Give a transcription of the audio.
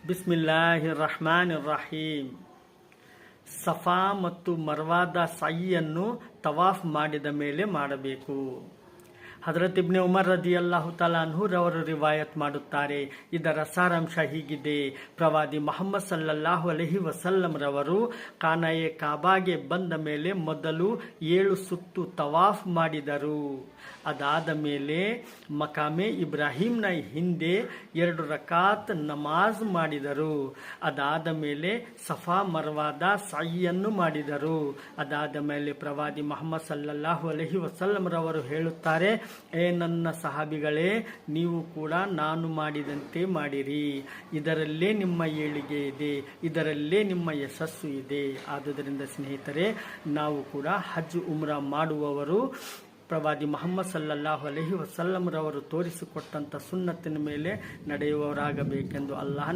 ಬಿಸ್ಮಿಲ್ಲಾಹಿರ್ ರಹ್ಮಾನಿರ್ ರಹೀಮ್. ಸಫಾ ಮತ್ತು ಮರ್ವಾದ ಸೈಯನ್ನು ತವಾಫ್ ಮಾಡಿದ ಮೇಲೆ ಮಾಡಬೇಕು. ಹಜರತ್ ಇಬ್ನೆ ಉಮರ್ ರದಿಯಲ್ಲಾಹು ತಆಲಾ ಅನ್ಹು ರವರು ರಿವಾಯತ್ ಮಾಡುತ್ತಾರೆ. ಇದರ ಸಾರಾಂಶ ಹೀಗಿದೆ: ಪ್ರವಾದಿ ಮುಹಮ್ಮದ್ ಸಲ್ಲಲ್ಲಾಹು ಅಲೈಹಿ ವಸಲ್ಲಂ ರವರು ಖಾನಾಯೆ ಕಾಬಾಗೆ ಬಂದ ಮೇಲೆ ಮೊದಲು 7 ಸುತ್ತು ತವಾಫ್ ಮಾಡಿದರು. ಅದಾದ ಮೇಲೆ ಮಕಾಮೆ ಇಬ್ರಾಹಿಂನ ಹಿಂದೆ 2 ರಕಾತ್ ನಮಾಜ್ ಮಾಡಿದರು. ಅದಾದ ಮೇಲೆ ಸಫಾ ಮರ್ವಾದ ಸೈಯನ್ನು ಮಾಡಿದರು. ಅದಾದ ಮೇಲೆ ಪ್ರವಾದಿ ಮುಹಮ್ಮದ್ ಸಲ್ಲಲ್ಲಾಹು ಅಲೈಹಿ ವಸಲ್ಲಂ ರವರು ಹೇಳುತ್ತಾರೆ: ಏ ನನ್ನ ಸಹಾಬಿಗಳೇ, ನೀವು ಕೂಡ ನಾನು ಮಾಡಿದಂತೆ ಮಾಡಿರಿ. ಇದರಲ್ಲೇ ನಿಮ್ಮ ಏಳಿಗೆ ಇದೆ, ಇದರಲ್ಲೇ ನಿಮ್ಮ ಯಶಸ್ಸು ಇದೆ. ಆದುದರಿಂದ ಸ್ನೇಹಿತರೆ, ನಾವು ಕೂಡ ಹಜ್ ಉಮ್ರಾ ಮಾಡುವವರು ಪ್ರವಾದಿ ಮುಹಮ್ಮದ್ ಸಲ್ಲಲ್ಲಾಹು ಅಲೈಹಿ ವಸಲ್ಲಂ ರವರು ತೋರಿಸಿಕೊಟ್ಟಂಥ ಸುನ್ನತಿನ ಮೇಲೆ ನಡೆಯುವವರಾಗಬೇಕೆಂದು ಅಲ್ಲಾಹ್